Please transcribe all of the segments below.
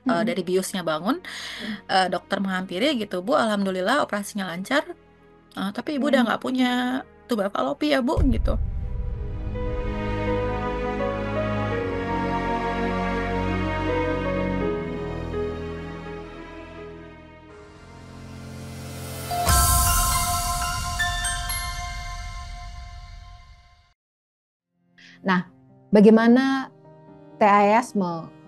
Mm-mm. dari biusnya bangun, dokter menghampiri gitu, Bu, alhamdulillah operasinya lancar. Tapi ibu udah Mm-mm. nggak punya tuba falopi ya, Bu, gitu. Nah, bagaimana TAS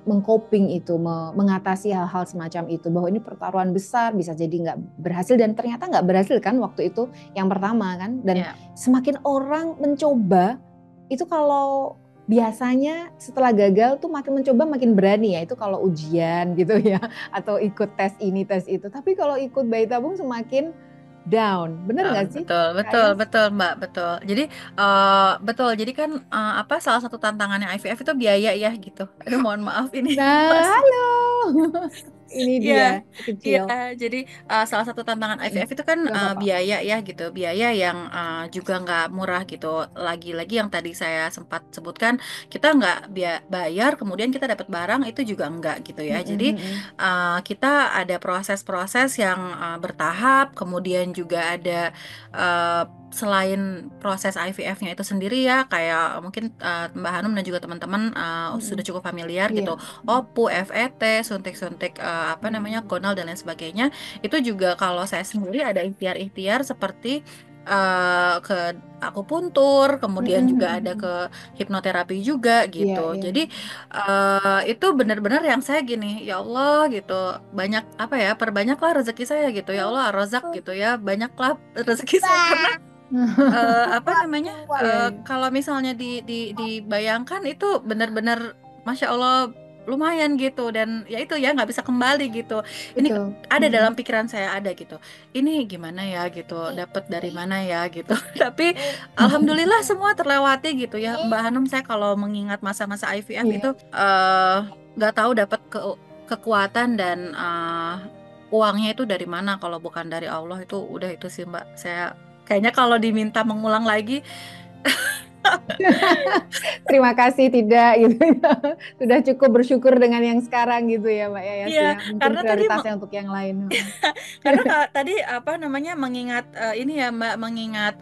mengcoping itu, mengatasi hal-hal semacam itu, bahwa ini pertaruhan besar, bisa jadi nggak berhasil, dan ternyata nggak berhasil kan waktu itu yang pertama kan, dan Ya. semakin orang mencoba itu, kalau biasanya setelah gagal tuh makin mencoba makin berani ya, itu kalau ujian gitu ya, atau ikut tes ini tes itu. Tapi kalau ikut bayi tabung semakin down, bener nggak sih Betul, betul, Kak? betul, Mbak, betul. Jadi, betul. Jadi kan apa salah satu tantangannya IVF itu biaya ya gitu. Aduh, mohon maaf ini Nah, masih. halo. Ini Iya, dia iya. kecil. Jadi salah satu tantangan IVF itu kan Gak apa-apa. biaya ya gitu, biaya yang juga nggak murah gitu. Lagi-lagi yang tadi saya sempat sebutkan, kita nggak bayar, kemudian kita dapat barang itu juga nggak gitu ya. Jadi kita ada proses-proses yang bertahap, kemudian juga ada selain proses IVF-nya itu sendiri ya, kayak mungkin Mbak Hanum dan juga teman-teman sudah cukup familiar Iya. gitu. OPU, FET, suntik-suntik apa namanya, gonal dan lain sebagainya. Itu juga kalau saya sendiri ada ikhtiar-ikhtiar seperti ke akupuntur, kemudian juga ada ke hipnoterapi juga Iya, gitu. iya. Jadi itu benar-benar yang saya gini, ya Allah gitu, banyak apa ya, perbanyaklah rezeki saya gitu, ya Allah rozak gitu ya, banyaklah rezeki saya karena apa namanya, Iya, iya. kalau misalnya dibayangkan itu benar-benar Masya Allah lumayan gitu, dan ya itu ya nggak bisa kembali gitu. Ini Betul. ada dalam pikiran saya ada gitu, ini gimana ya gitu, dapat dari mana ya gitu. Tapi alhamdulillah semua terlewati gitu ya Mbak Hanum. Saya kalau mengingat masa-masa IVF Iya. itu nggak tahu dapat kekuatan dan uangnya itu dari mana kalau bukan dari Allah. Itu udah itu sih Mbak, saya kayaknya kalau diminta mengulang lagi. Terima kasih tidak gitu ya. Sudah cukup bersyukur dengan yang sekarang gitu ya Mbak Yayas Iya, ya. Mungkin karena tadi prioritasnya untuk yang lain. karena tadi apa namanya, mengingat ini ya Mbak, mengingat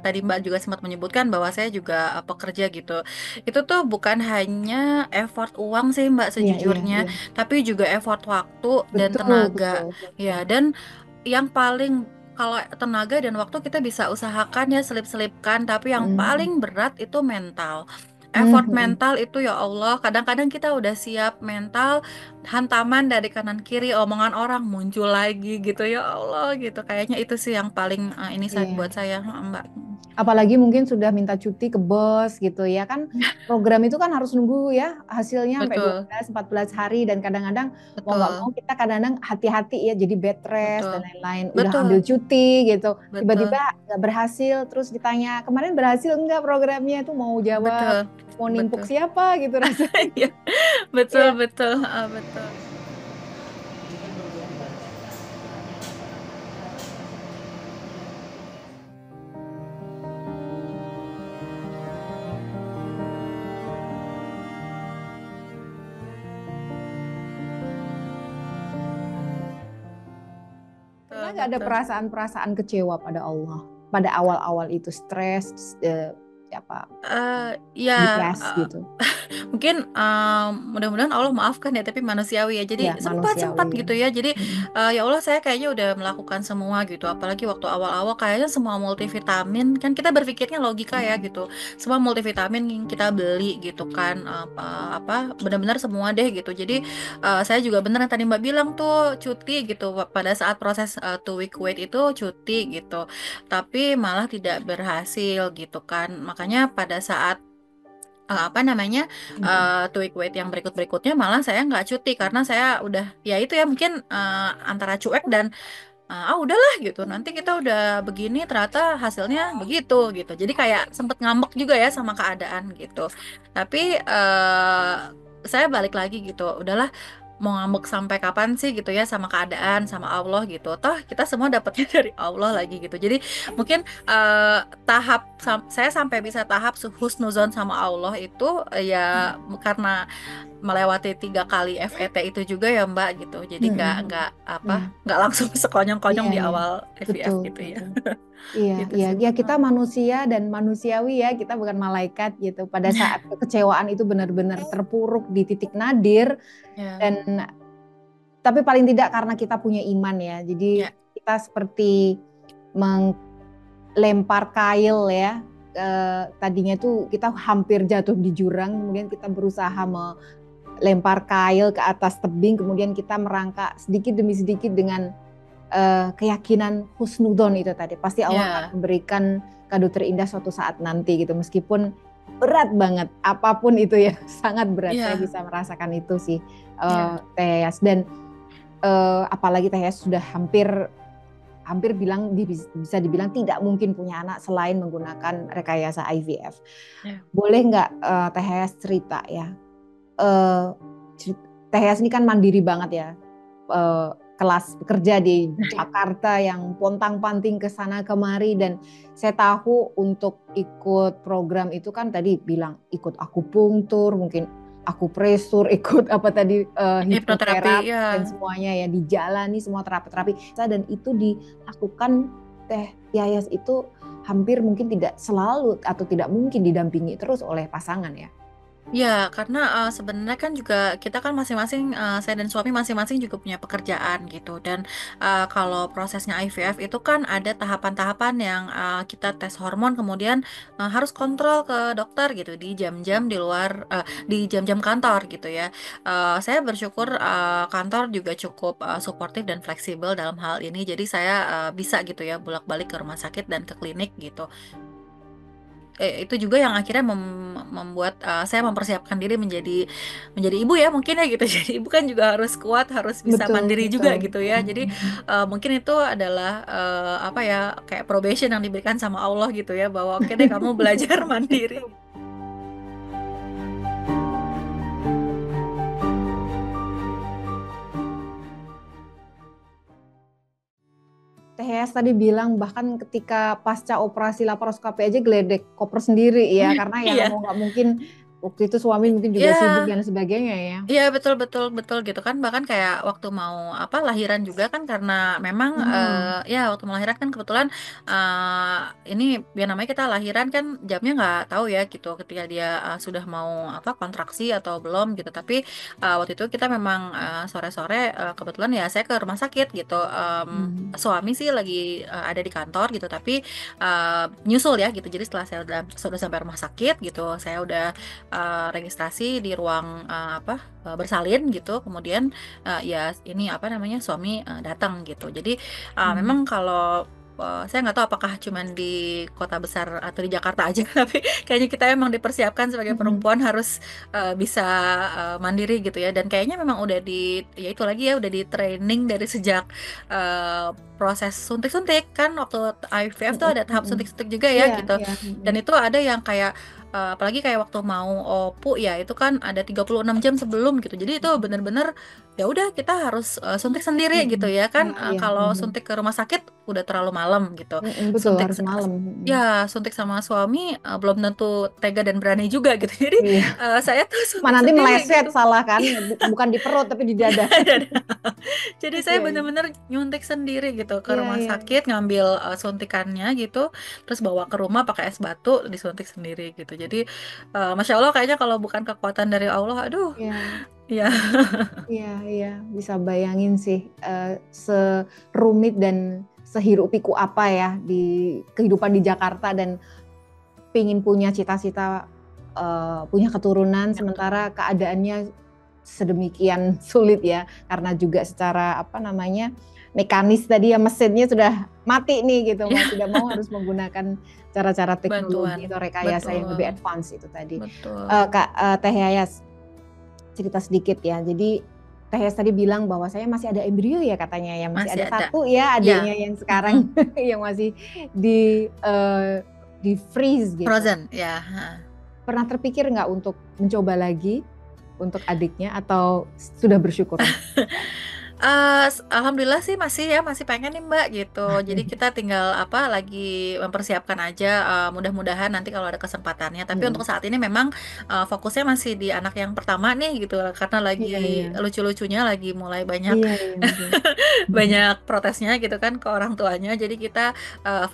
tadi Mbak juga sempat menyebutkan bahwa saya juga pekerja gitu. Itu tuh bukan hanya effort uang sih Mbak Iya, iya, sejujurnya, iya. tapi juga effort waktu dan Betul, tenaga. betul. Ya, dan yang paling, kalau tenaga dan waktu kita bisa usahakan ya selip-selipkan, tapi yang paling Mm. berat itu mental. Effort Mm. mental itu ya Allah, kadang-kadang kita udah siap mental, hantaman dari kanan kiri, omongan orang muncul lagi gitu ya Allah gitu. Kayaknya itu sih yang paling ini buat Iya. saya, Mbak. Apalagi mungkin sudah minta cuti ke bos gitu ya kan, program itu kan harus nunggu ya hasilnya sampai Betul, 12-14 hari, dan kadang-kadang mau nggak betul, mau kita kadang-kadang hati-hati ya, jadi bed rest dan betul, lain-lain, udah ambil betul, cuti gitu, tiba-tiba betul, nggak berhasil, terus ditanya kemarin berhasil nggak programnya, itu mau jawab betul, mau nimpuk betul. siapa gitu rasanya. Iya, betul, Iya. betul, betul. Pernah Betul, nggak ada betul. perasaan-perasaan kecewa pada Allah pada awal-awal itu, stres, apa, Ya, depresi eh, gitu? mungkin mudah-mudahan Allah maafkan ya, tapi manusiawi ya. Jadi Ya, sempat manusiawi sempat ya. gitu ya. Jadi Mm-mm. ya Allah, saya kayaknya udah melakukan semua gitu. Apalagi waktu awal-awal kayaknya semua multivitamin kan kita berpikirnya logika ya gitu. Semua multivitamin yang kita beli gitu kan, apa benar-benar semua deh gitu. Jadi saya juga bener yang tadi Mbak bilang tuh, cuti gitu pada saat proses 2 week wait itu, cuti gitu. Tapi malah tidak berhasil gitu kan. Makanya pada saat apa namanya, Mm-mm. 2 week wait yang berikut-berikutnya malah saya nggak cuti karena saya udah ya itu ya, mungkin antara cuek dan udahlah gitu, nanti kita udah begini ternyata hasilnya begitu gitu. Jadi kayak sempet ngambek juga ya sama keadaan gitu. Tapi saya balik lagi gitu, udahlah, mau ngambek sampai kapan sih gitu ya sama keadaan, sama Allah gitu, toh kita semua dapatnya dari Allah lagi gitu. Jadi mungkin tahap saya sampai bisa tahap husnuzon sama Allah itu ya karena melewati 3 kali FET itu juga ya Mbak gitu. Jadi Mm-mm. nggak apa Iya, nggak langsung sekonyong-konyong iya, di iya. awal IVF Betul, gitu ya. betul. Iya, Gitu iya, sih ya Mbak. kita manusia dan manusiawi ya, kita bukan malaikat gitu. Pada saat kekecewaan itu benar-benar terpuruk di titik nadir Ya, dan tapi paling tidak karena kita punya iman ya. Jadi ya, kita seperti melempar kail ya. Tadinya tuh kita hampir jatuh di jurang, kemudian kita berusaha melempar kail ke atas tebing, kemudian kita merangkak sedikit demi sedikit dengan keyakinan husnudon itu tadi. Pasti Allah akan ya, memberikan kado terindah suatu saat nanti gitu. Meskipun berat banget, apapun itu ya, sangat berat. Saya ya, bisa merasakan itu sih, ya, Teh Yas. Dan apalagi Teh Yas sudah hampir hampir bilang bisa dibilang tidak mungkin punya anak selain menggunakan rekayasa IVF. ya, Boleh nggak Teh Yas cerita ya? Eh, Teh Yas ini kan mandiri banget ya, kelas bekerja di Jakarta yang pontang-panting ke sana kemari, dan saya tahu untuk ikut program itu kan tadi bilang ikut akupunktur, mungkin akupresur, ikut apa tadi hipnoterapi hipnoterapi ya. dan semuanya ya dijalani semua terapi-terapi dan itu dilakukan Teh Yayas itu hampir mungkin tidak selalu atau tidak mungkin didampingi terus oleh pasangan ya. Ya, karena sebenarnya kan juga kita kan masing-masing, saya dan suami masing-masing juga punya pekerjaan gitu. Dan kalau prosesnya IVF itu kan ada tahapan-tahapan yang kita tes hormon, kemudian harus kontrol ke dokter gitu di jam-jam di luar, di jam-jam kantor gitu ya. Saya bersyukur kantor juga cukup suportif dan fleksibel dalam hal ini. Jadi saya bisa gitu ya bolak-balik ke rumah sakit dan ke klinik gitu. Itu juga yang akhirnya membuat saya mempersiapkan diri menjadi menjadi ibu ya mungkin ya gitu. Jadi ibu kan juga harus kuat, harus bisa Betul, mandiri juga betul. gitu ya. Jadi mungkin itu adalah apa ya, kayak probation yang diberikan sama Allah gitu ya, bahwa oke deh kamu belajar mandiri. Teh Yas tadi bilang bahkan ketika pasca operasi laparoskopi aja geledek koper sendiri ya, karena ya Iya. mau nggak mungkin waktu itu suami mungkin juga sibuk Ya, dan sebagainya ya. iya betul betul betul gitu kan, bahkan kayak waktu mau apa lahiran juga kan, karena memang Hmm. ya waktu melahirkan kan kebetulan ini biar namanya kita lahiran kan jamnya nggak tahu ya gitu ketika dia sudah mau apa kontraksi atau belum gitu, tapi waktu itu kita memang sore-sore kebetulan ya saya ke rumah sakit gitu. Hmm. Suami sih lagi ada di kantor gitu, tapi nyusul ya gitu, jadi setelah saya sudah sampai rumah sakit gitu saya udah registrasi di ruang apa bersalin gitu, kemudian ya ini apa namanya suami datang gitu. Jadi Hmm. memang kalau saya nggak tahu apakah cuman di kota besar atau di Jakarta aja tapi kayaknya kita emang dipersiapkan sebagai Hmm. perempuan harus bisa mandiri gitu ya, dan kayaknya memang udah di ya itu lagi ya udah di training dari sejak eh, proses suntik-suntik kan, waktu IVF tuh Hmm. ada tahap Hmm. suntik-suntik juga ya Iya, gitu. iya. Hmm. Dan itu ada yang kayak apalagi kayak waktu mau OPU ya itu kan ada 36 jam sebelum gitu. Jadi itu bener-bener ya udah kita harus suntik sendiri gitu Hmm. ya kan. Iya, iya. Kalau Hmm. suntik ke rumah sakit udah terlalu malam gitu. Hmm. Betul, Suntik harus malam. Hmm. ya suntik sama suami belum tentu tega dan berani juga gitu. Jadi Iya. saya tuh Mana suntik nanti sendiri meleset gitu. salah kan, bukan di perut tapi di dada. Jadi saya Iya, iya. bener-bener nyuntik sendiri gitu ke Iya, rumah iya. sakit, ngambil suntikannya gitu, terus bawa ke rumah pakai es batu, disuntik sendiri gitu. Jadi masya Allah kayaknya kalau bukan kekuatan dari Allah, aduh, Iya. ya. Iya, iya, bisa bayangin sih serumit dan sehirup pikuk apa ya di kehidupan di Jakarta dan pingin punya cita-cita punya keturunan sementara keadaannya sedemikian sulit ya karena juga secara apa namanya mekanis tadi ya mesinnya sudah mati nih gitu, mau Ya, tidak mau harus menggunakan cara-cara bantuan, teknologi atau rekayasa yang betul, lebih advance itu tadi. betul. Kak Teh Yayas, cerita sedikit ya. Jadi Teh Yas tadi bilang bahwa saya masih ada embrio ya katanya ya, masih Masih ada ada. satu ya Ya, adiknya yang mm-mm. sekarang yang masih di freeze gitu. Frozen, ya. Ha. Pernah terpikir nggak untuk mencoba lagi untuk adiknya atau sudah bersyukur untuk keadaan? Alhamdulillah sih masih ya, masih pengen nih Mbak gitu. Jadi kita tinggal apa lagi mempersiapkan aja, mudah-mudahan nanti kalau ada kesempatannya. Tapi untuk Mm-mm. saat ini memang fokusnya masih di anak yang pertama nih gitu, karena lagi Iya, iya. lucu-lucunya lagi mulai banyak Iya, iya, betul. banyak protesnya gitu kan ke orang tuanya. Jadi kita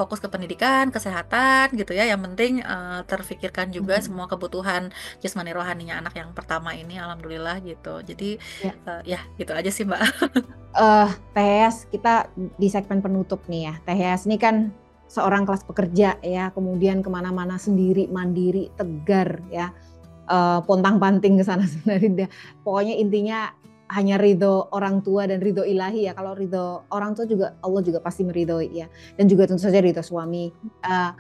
fokus ke pendidikan, kesehatan gitu ya. Yang penting terfikirkan juga Mm-mm. semua kebutuhan jasmani rohaninya anak yang pertama ini, alhamdulillah gitu. Jadi Ya. ya gitu aja sih Mbak. Teh Yas, kita di segmen penutup nih ya. Teh Yas ini kan seorang kelas pekerja ya, kemudian kemana-mana sendiri, mandiri, tegar ya, pontang-panting ke sana sendiri. Pokoknya intinya hanya ridho orang tua dan ridho ilahi ya. Kalau ridho orang tua juga Allah juga pasti meridhoi ya. Dan juga tentu saja ridho suami. Eh,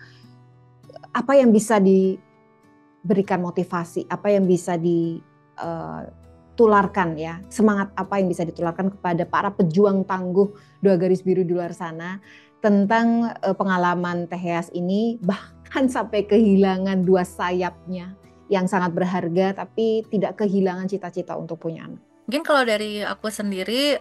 apa yang bisa diberikan motivasi, apa yang bisa ditularkan ya, semangat apa yang bisa ditularkan kepada para pejuang tangguh 2 garis biru di luar sana tentang pengalaman Teh Yas ini, bahkan sampai kehilangan 2 sayapnya yang sangat berharga tapi tidak kehilangan cita-cita untuk punya anak. Mungkin kalau dari aku sendiri,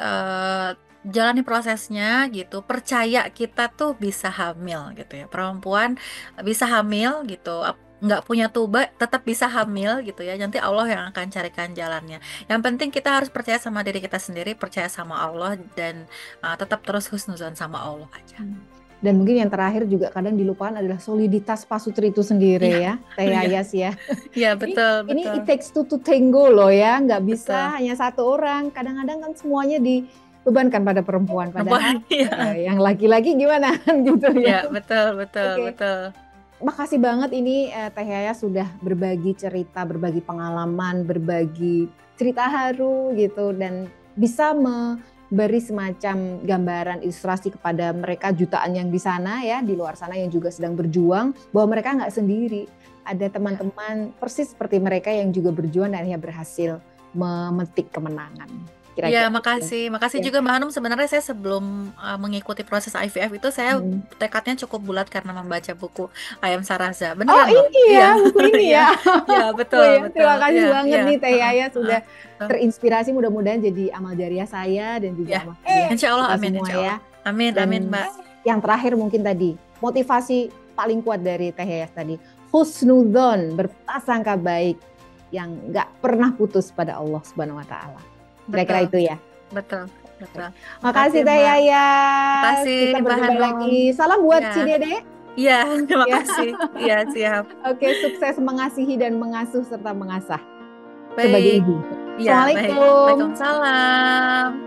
jalani prosesnya gitu, percaya kita tuh bisa hamil gitu ya. Perempuan bisa hamil gitu, nggak punya tuba tetap bisa hamil gitu ya. Nanti Allah yang akan carikan jalannya. Yang penting kita harus percaya sama diri kita sendiri, percaya sama Allah dan tetap terus husnuzon sama Allah aja. Dan mungkin yang terakhir juga kadang dilupakan adalah soliditas pasutri itu sendiri Iya, ya, Teh iya, Yayas ya. iya betul, Ini betul, it takes two to tango loh ya, nggak betul. bisa hanya satu orang. Kadang-kadang kan semuanya dibebankan pada perempuan, padahal Perempuan, iya, yang laki-laki gimana gitu iya ya. betul, betul, Oke, betul. makasih banget ini Teh Yayas sudah berbagi cerita, berbagi pengalaman, berbagi cerita haru gitu dan bisa memberi semacam gambaran ilustrasi kepada mereka jutaan yang di sana ya, di luar sana yang juga sedang berjuang bahwa mereka nggak sendiri. Ada teman-teman persis seperti mereka yang juga berjuang dan akhirnya berhasil memetik kemenangan. Ya, Kira-kira gitu. makasih. Makasih Ya. juga Mbak Hanum. Sebenarnya saya sebelum mengikuti proses IVF itu saya Hmm. tekadnya cukup bulat karena membaca buku Ayam Saraza. Oh Beneran loh. ini Iya. ya buku ini Iya. ya. Iya, Oh betul, ya, betul. terima kasih Iya, banget iya. nih Teh Heeh, Yaya heeh, sudah betul. terinspirasi, mudah-mudahan jadi amal jariah saya dan Iya. juga amal jariah Insya Allah, kita amin, semua insya ya. Allah. Amin, amin Dan Mbak. yang terakhir mungkin tadi, motivasi paling kuat dari Teh Yaya tadi, husnudzon, berprasangka baik yang nggak pernah putus pada Allah Subhanahu wa taala. Kira-kira Betul, itu ya. betul, betul. Makasih Makasih Teh Mbak. Yaya. Makasih Kita Mbak berjumpa Hanum. lagi. Salam buat Iya, si Dede. iya. Terima Ya. kasih. Iya, siap. Oke, sukses mengasihi dan mengasuh serta mengasah sebagai Baik. ibu. Iya, baik. Assalamualaikum. Waalaikumsalam.